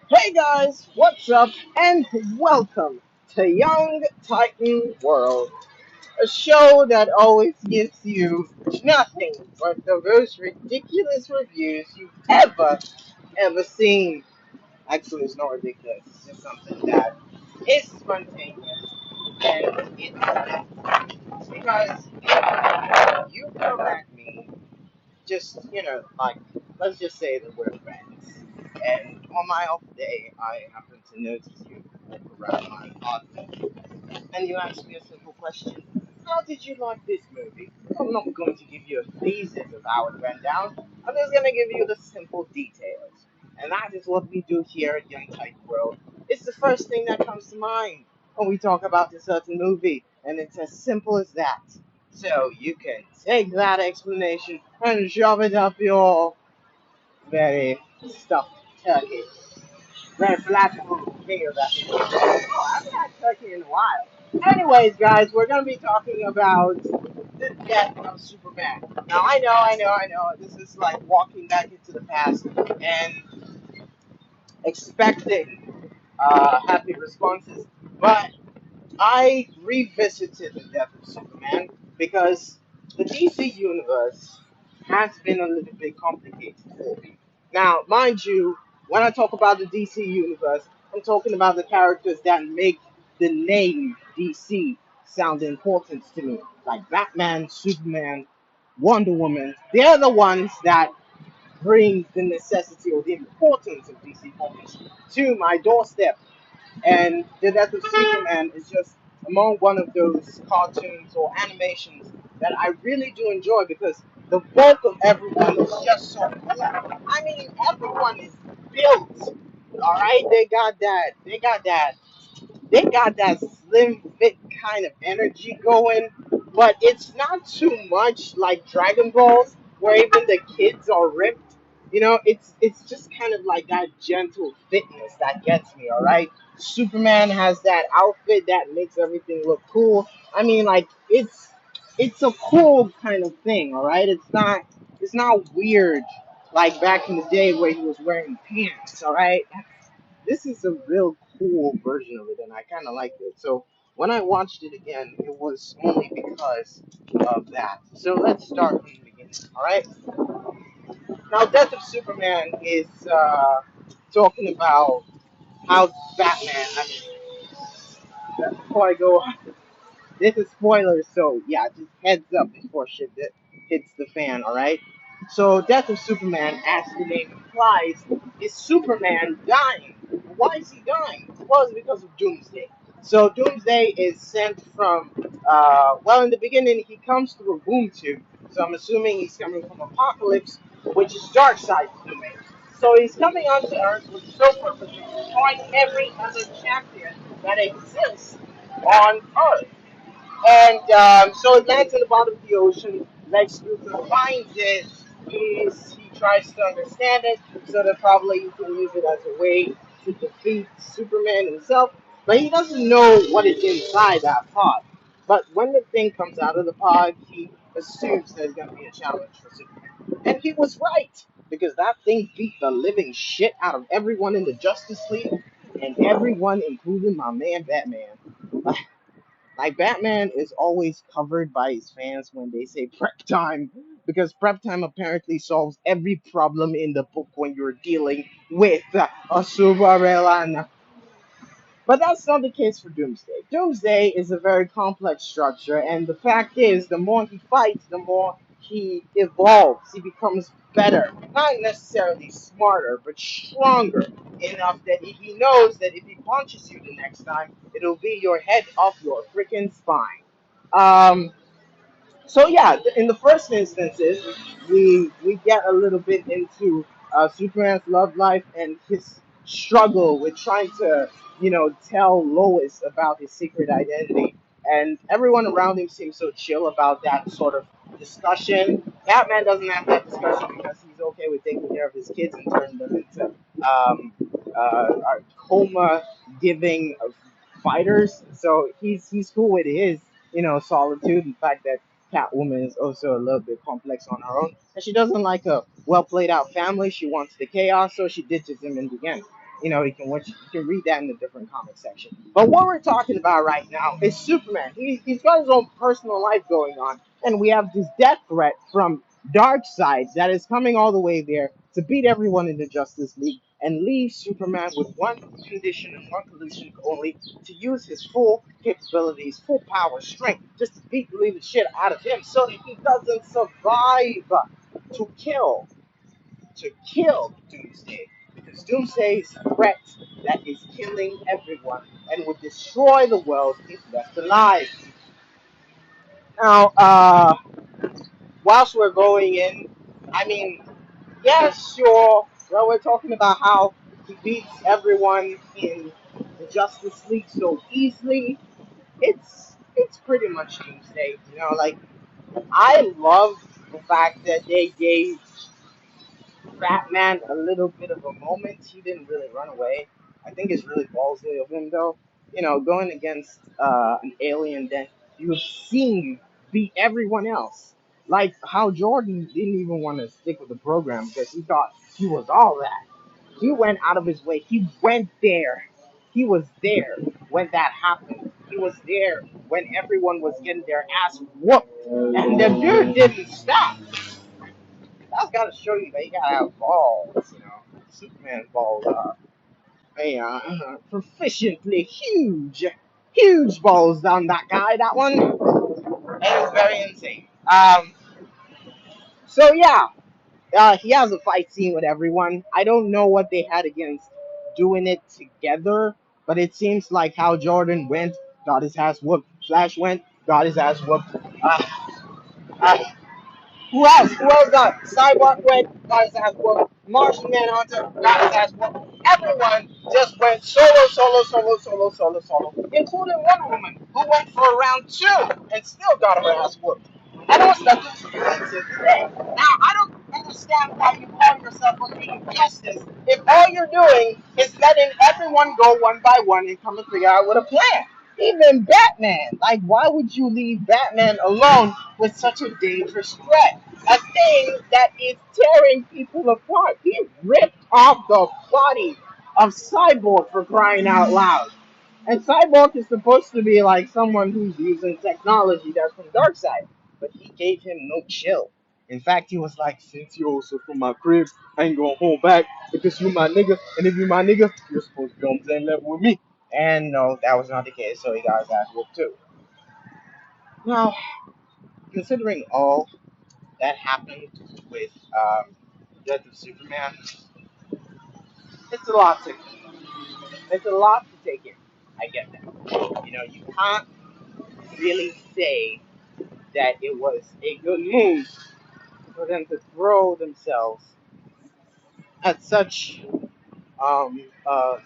Hey guys, what's up? And welcome to Young Titan World, a show that always gives you nothing but the most ridiculous reviews you've ever seen. Actually, it's not ridiculous, it's just something that is spontaneous and it's because you come at me like, let's just say that we're friends. And on my off day, I happen to notice you walk around my apartment, and you ask me a simple question. How did you like this movie? I'm not going to give you a thesis of how it went down. I'm just going to give you the simple details. And that is what we do here at Young Titan World. It's the first thing that comes to mind when we talk about a certain movie, and it's as simple as that. So you can take that explanation and shove it up your very stuffed turkey. Very flammable thing of that. Oh, I haven't had turkey in a while. Anyways, guys, we're gonna be talking about the death of Superman. Now, I know. This is like walking back into the past and expecting happy responses, but I revisited the death of Superman because the DC universe has been a little bit complicated for me. Now, mind you, when I talk about the DC universe, I'm talking about the characters that make the name DC sound important to me, like Batman, Superman, Wonder Woman. They're the ones that bring the necessity or the importance of DC Comics to my doorstep. And the death of Superman is just among one of those cartoons or animations that I really do enjoy because the bulk of everyone is just so cool. I mean, everyone is built. All right, they got that slim fit kind of energy going, but it's not too much like Dragon Balls, where even the kids are ripped. It's just kind of like that gentle fitness that gets me. All right, Superman has that outfit that makes everything look cool. I mean, like it's a cool kind of thing. All right, it's not weird like back in the day where he was wearing pants. All right, this is a real cool version of it, and I kind of liked it. So when I watched it again, it was only because of that. So let's start from the beginning. All right. Now, Death of Superman is talking about how Batman. I mean, before I go on, this is spoilers, so yeah, just heads up before shit hits the fan. All right. So, Death of Superman, as the name implies, is Superman dying. Why is he dying? Well, it's because of Doomsday. So, Doomsday is sent from, well, in the beginning, he comes through a boom tube. So, I'm assuming he's coming from Apocalypse, which is Darkseid's domain. So, he's coming onto Earth with the sole purpose of destroying every other champion that exists on Earth. And so it lands in the bottom of the ocean. Lex Luthor finds it. He tries to understand it so that probably he can use it as a way to defeat Superman himself. But he doesn't know what is inside that pod. But when the thing comes out of the pod, he assumes there's going to be a challenge for Superman. And he was right, because that thing beat the living shit out of everyone in the Justice League, and everyone, including my man Batman. Like Batman is always covered by his fans when they say prep time, because prep time apparently solves every problem in the book when you're dealing with a supervillain. But that's not the case for Doomsday. Doomsday is a very complex structure, and the fact is, the more he fights, the more he evolves. He becomes better. Not necessarily smarter, but stronger enough that he knows that if he punches you the next time, it'll be your head off your freaking spine. Um, so yeah, in the first instances, we get a little bit into Superman's love life and his struggle with trying to tell Lois about his secret identity, and everyone around him seems so chill about that sort of discussion. Batman doesn't have that discussion because he's okay with taking care of his kids and turning them into coma giving fighters. So he's cool with his solitude and the fact that Catwoman is also a little bit complex on her own. And she doesn't like a well played out family. She wants the chaos, so she ditches him in the end. You can read that in the different comic section. But what we're talking about right now is Superman. He's got his own personal life going on, and we have this death threat from Darkseid that is coming all the way there to beat everyone in the Justice League and leave Superman with one condition and one condition only: to use his full capabilities, full power, strength, just to beat the living shit out of him so that he doesn't survive to kill Doomsday, because Doomsday is a threat that is killing everyone and would destroy the world if left alive. Now, whilst we're going in, I mean, yes, sure. Well, we're talking about how he beats everyone in the Justice League so easily. It's pretty much Doomsday. Like, I love the fact that they gave Batman a little bit of a moment. He didn't really run away. I think it's really ballsy of him, though. Going against an alien that you've seen beat everyone else. Like how Jordan didn't even want to stick with the program because he thought he was all that. He went out of his way. He went there. He was there when that happened. He was there when everyone was getting their ass whooped. And the dude didn't stop. That's got to show you that you gotta have balls. Superman balls are proficiently huge balls down that guy. That one, it was very insane. So yeah, he has a fight scene with everyone. I don't know what they had against doing it together, but it seems like how Jordan went, got his ass whooped. Flash went, got his ass whooped. Uh, Who else? Who else got Cyborg went, got his ass whooped. Martian Manhunter got his ass whooped. Everyone just went solo, including Wonder Woman, who went for round two and still got her ass whooped. And it was nothing to do today. Now, I don't understand why you call yourself a king of justice if all you're doing is letting everyone go one by one and come and figure out what a plan. Even Batman. Like, why would you leave Batman alone with such a dangerous threat? A thing that is tearing people apart. He ripped off the body of Cyborg, for crying out loud. And Cyborg is supposed to be like someone who's using technology that's from Darkseid. But he gave him no chill. In fact, he was like, since you also from my crib, I ain't gonna hold back because you my nigga. And if you my nigga, you're supposed to be on the same level with me. And no, that was not the case, so he got his ass whooped too. Now, considering all that happened with Death of Superman, it's a lot to it's a lot to take in. I get that. You can't really say that it was a good move for them to throw themselves at such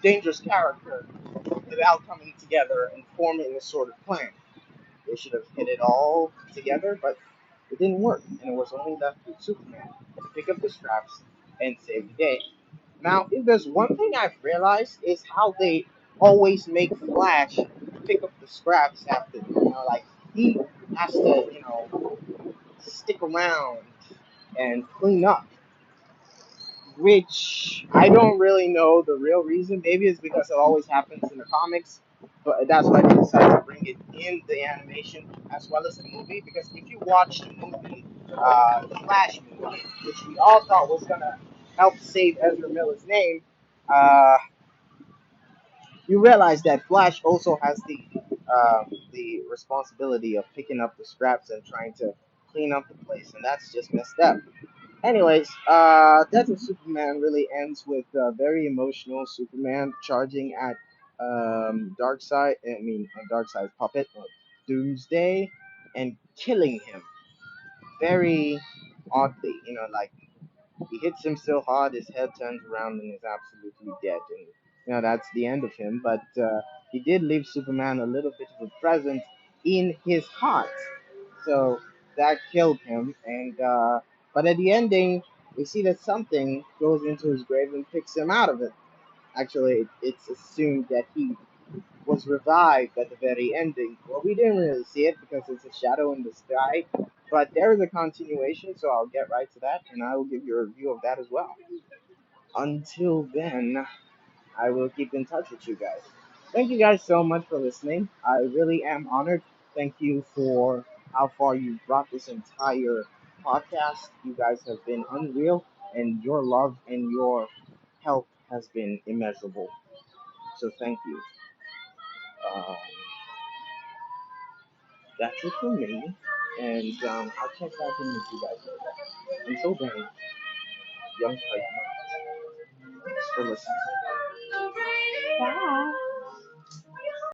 dangerous character without coming together and forming a sort of plan. They should have hit it all together, but it didn't work, and it was only left with Superman to pick up the scraps and save the day. Now, if there's one thing I've realized is how they always make Flash pick up the scraps after, like he has to, stick around and clean up, which I don't really know the real reason. Maybe it's because it always happens in the comics, but that's why they decided to bring it in the animation as well as the movie. Because if you watch the movie, the Flash movie, which we all thought was gonna help save Ezra Miller's name, uh, you realize that Flash also has the responsibility of picking up the scraps and trying to clean up the place, and that's just messed up. Anyways, Death of Superman really ends with a very emotional Superman charging at Darkseid. Darkseid's puppet, Doomsday, and killing him very oddly. Like he hits him so hard, his head turns around and is absolutely dead. And that's the end of him. But he did leave Superman a little bit of a present in his heart, so that killed him. And but at the ending, we see that something goes into his grave and picks him out of it. Actually, it's assumed that he was revived at the very ending. Well, we didn't really see it because it's a shadow in the sky, but there is a continuation, so I'll get right to that, and I will give you a review of that as well. Until then, I will keep in touch with you guys. Thank you guys so much for listening. I really am honored. Thank you for how far you brought this entire podcast. You guys have been unreal, and your love and your help has been immeasurable. So thank you. Um, that's it for me, and I'll check back in with you guys later. Until then, young Titan, thanks for listening. Bye.